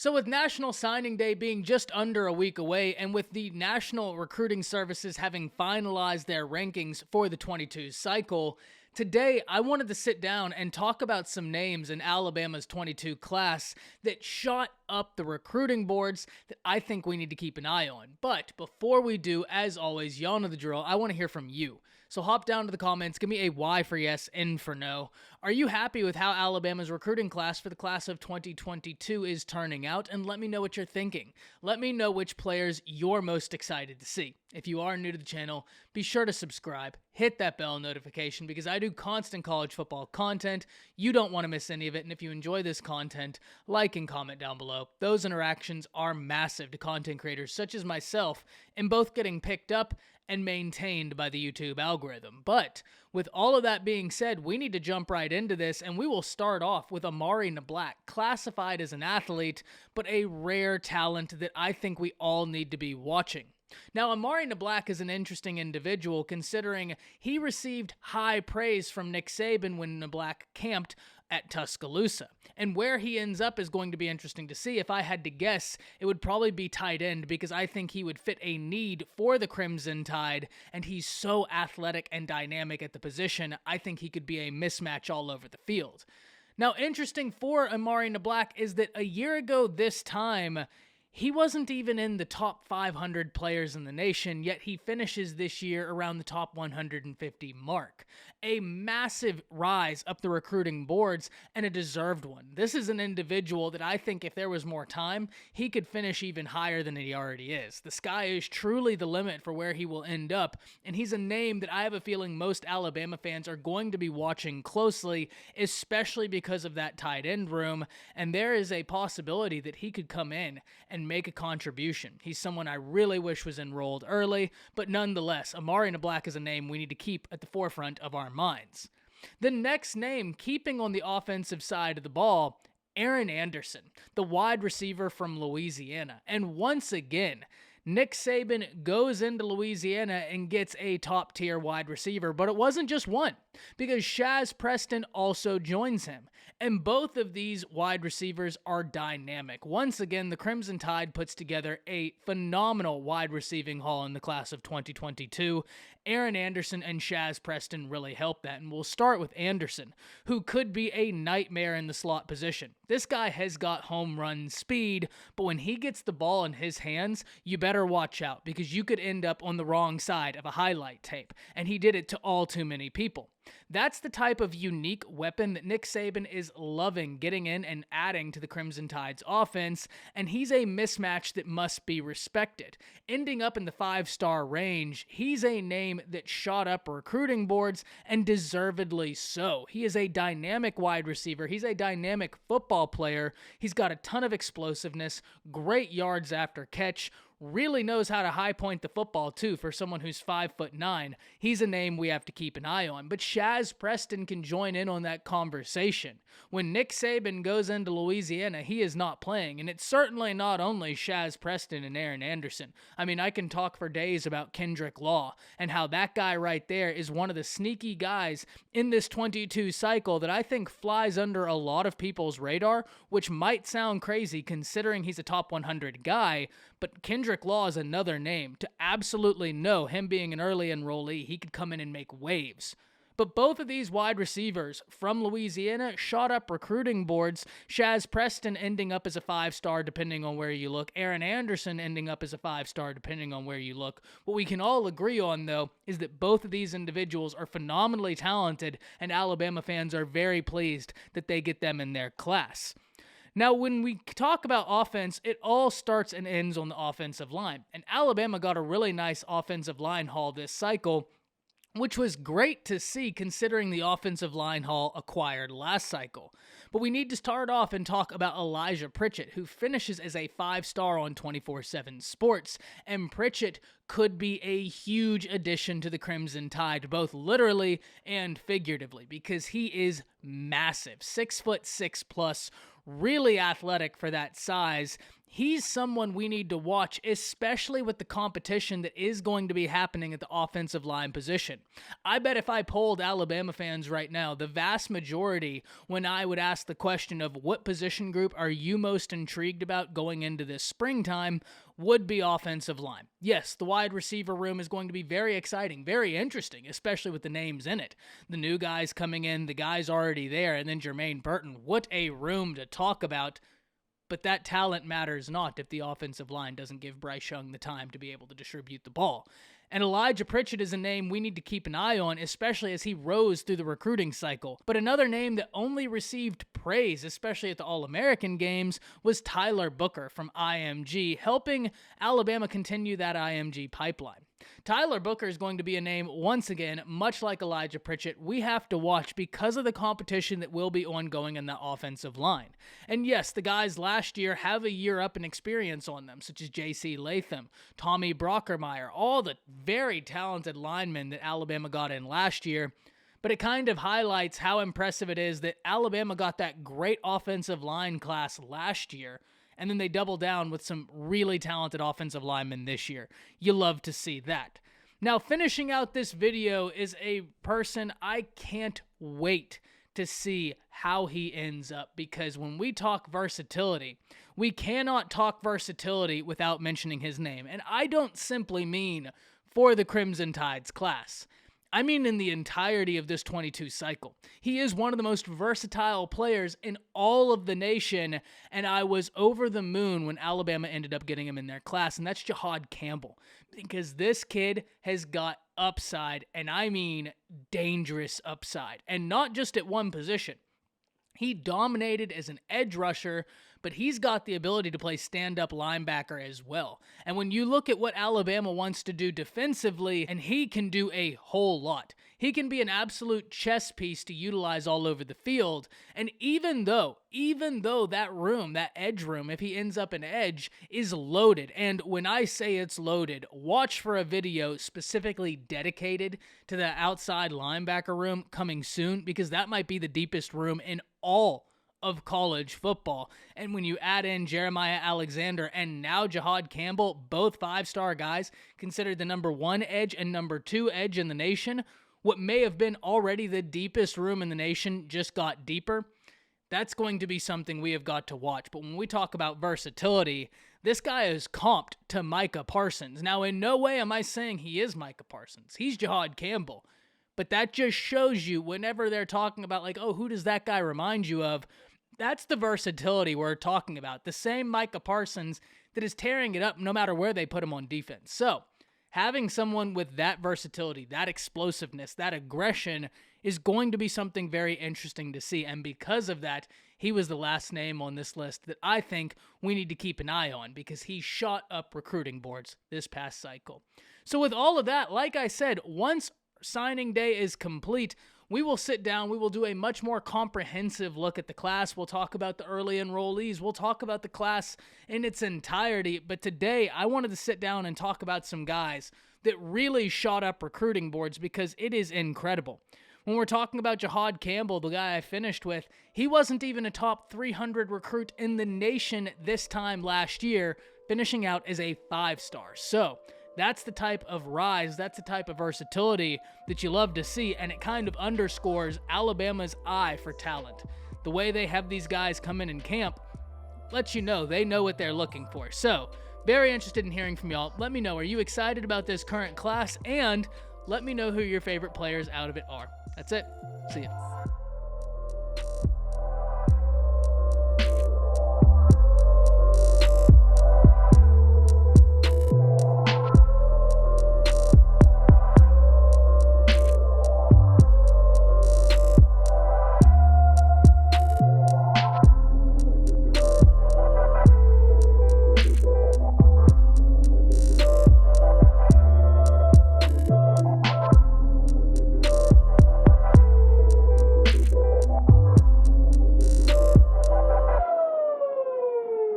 So, with National Signing Day being just under a week away, and with the National Recruiting Services having finalized their rankings for the 22 cycle, today I wanted to sit down and talk about some names in Alabama's 22 class that shot up the recruiting boards that I think we need to keep an eye on. But before we do, as always, y'all know the drill, I want to hear from you. So hop down to the comments, give me a Y for yes, N for no. Are you happy with how Alabama's recruiting class for the class of 2022 is turning out? And let me know what you're thinking. Let me know which players you're most excited to see. If you are new to the channel, be sure to subscribe, hit that bell notification because I do constant college football content. You don't want to miss any of it. And if you enjoy this content, like and comment down below. Those interactions are massive to content creators such as myself in both getting picked up and maintained by the YouTube algorithm. But with all of that being said, we need to jump right into this, and we will start off with Amari Nablac, classified as an athlete, but a rare talent that I think we all need to be watching. Now, Amari Nablac is an interesting individual considering he received high praise from Nick Saban when Nablac camped at Tuscaloosa. And where he ends up is going to be interesting to see. If I had to guess, it would probably be tight end because I think he would fit a need for the Crimson Tide, and he's so athletic and dynamic at the position, I think he could be a mismatch all over the field. Now, interesting for Amari Nablac is that a year ago this time, he wasn't even in the top 500 players in the nation, yet he finishes this year around the top 150 mark. A massive rise up the recruiting boards and a deserved one. This is an individual that I think if there was more time, he could finish even higher than he already is. The sky is truly the limit for where he will end up, and he's a name that I have a feeling most Alabama fans are going to be watching closely, especially because of that tight end room, and there is a possibility that he could come in and make a contribution. He's someone I really wish was enrolled early, but nonetheless, Amari Nablac is a name we need to keep at the forefront of our minds. The next name, keeping on the offensive side of the ball, Aaron Anderson, the wide receiver from Louisiana. And once again, Nick Saban goes into Louisiana and gets a top-tier wide receiver, but it wasn't just one, because Shaz Preston also joins him, and both of these wide receivers are dynamic. Once again, the Crimson Tide puts together a phenomenal wide receiving haul in the class of 2022. Aaron Anderson and Shaz Preston really help that, and we'll start with Anderson, who could be a nightmare in the slot position. This guy has got home run speed, but when he gets the ball in his hands, you better watch out because you could end up on the wrong side of a highlight tape, and he did it to all too many people. That's the type of unique weapon that Nick Saban is loving getting in and adding to the Crimson Tide's offense, and he's a mismatch that must be respected. Ending up in the 5-star range, he's a name that shot up recruiting boards, and deservedly so. He is a dynamic wide receiver. He's a dynamic football player. He's got a ton of explosiveness, great yards after catch, really knows how to high point the football too for someone who's 5'9". He's a name we have to keep an eye on. But Shaz Preston can join in on that conversation. When Nick Saban goes into Louisiana, he is not playing, and it's certainly not only Shaz Preston and Aaron Anderson. I mean, I can talk for days about Kendrick Law and how that guy right there is one of the sneaky guys in this 22 cycle that I think flies under a lot of people's radar, which might sound crazy considering he's a top 100 guy, but Kendrick Law is another name to absolutely know him being an early enrollee. He could come in and make waves. But both of these wide receivers from Louisiana shot up recruiting boards. Shaz Preston ending up as a 5-star depending on where you look. Aaron Anderson ending up as a 5-star depending on where you look. What we can all agree on, though, is that both of these individuals are phenomenally talented, and Alabama fans are very pleased that they get them in their class. Now, when we talk about offense, it all starts and ends on the offensive line. And Alabama got a really nice offensive line haul this cycle, which was great to see considering the offensive line haul acquired last cycle. But we need to start off and talk about Elijah Pritchett, who finishes as a 5-star on 24/7 Sports. And Pritchett could be a huge addition to the Crimson Tide, both literally and figuratively, because he is massive, 6'6" plus, really athletic for that size. he's someone we need to watch, especially with the competition that is going to be happening at the offensive line position. I bet if I polled Alabama fans right now, the vast majority, when I would ask the question of what position group are you most intrigued about going into this springtime, would be offensive line. Yes, the wide receiver room is going to be very exciting, very interesting, especially with the names in it. The new guys coming in, the guys already there, and then Jermaine Burton. What a room to talk about. But that talent matters not if the offensive line doesn't give Bryce Young the time to be able to distribute the ball. And Elijah Pritchett is a name we need to keep an eye on, especially as he rose through the recruiting cycle. But another name that only received praise, especially at the All-American games, was Tyler Booker from IMG, helping Alabama continue that IMG pipeline. Tyler Booker is going to be a name, once again, much like Elijah Pritchett, we have to watch because of the competition that will be ongoing in the offensive line. And yes, the guys last year have a year up in experience on them, such as J.C. Latham, Tommy Brockermeyer, all the very talented linemen that Alabama got in last year. But it kind of highlights how impressive it is that Alabama got that great offensive line class last year, and then they double down with some really talented offensive linemen this year. You love to see that. Now, finishing out this video is a person I can't wait to see how he ends up, because when we talk versatility, we cannot talk versatility without mentioning his name. And I don't simply mean for the Crimson Tide's class. I mean in the entirety of this 22 cycle. He is one of the most versatile players in all of the nation, and I was over the moon when Alabama ended up getting him in their class, and that's Jihad Campbell, because this kid has got upside, and I mean dangerous upside, and not just at one position. He dominated as an edge rusher, but he's got the ability to play stand-up linebacker as well. And when you look at what Alabama wants to do defensively, and he can do a whole lot. He can be an absolute chess piece to utilize all over the field. And even though that room, that edge room, if he ends up an edge, is loaded, and when I say it's loaded, watch for a video specifically dedicated to the outside linebacker room coming soon, because that might be the deepest room in all of college football. And when you add in Jeremiah Alexander and now Jihad Campbell, both five-star guys, considered the number 1 edge and number 2 edge in the nation, what may have been already the deepest room in the nation just got deeper. That's going to be something we have got to watch. But when we talk about versatility, this guy is comped to Micah Parsons. Now, in no way am I saying he is Micah Parsons. He's Jihad Campbell. But that just shows you, whenever they're talking about, like, oh, who does that guy remind you of? That's the versatility we're talking about. The same Micah Parsons that is tearing it up no matter where they put him on defense. So, having someone with that versatility, that explosiveness, that aggression is going to be something very interesting to see. And because of that, he was the last name on this list that I think we need to keep an eye on, because he shot up recruiting boards this past cycle. So with all of that, like I said, once signing day is complete, we will sit down, we will do a much more comprehensive look at the class. We'll talk about the early enrollees. We'll talk about the class in its entirety. But today, I wanted to sit down and talk about some guys that really shot up recruiting boards, because it is incredible. When we're talking about Jihad Campbell, the guy I finished with, he wasn't even a top 300 recruit in the nation this time last year, finishing out as a 5-star. So, that's the type of rise, that's the type of versatility that you love to see, and it kind of underscores Alabama's eye for talent. The way they have these guys come in camp lets you know they know what they're looking for. So, very interested in hearing from y'all. Let me know, are you excited about this current class? And let me know who your favorite players out of it are. That's it. See ya.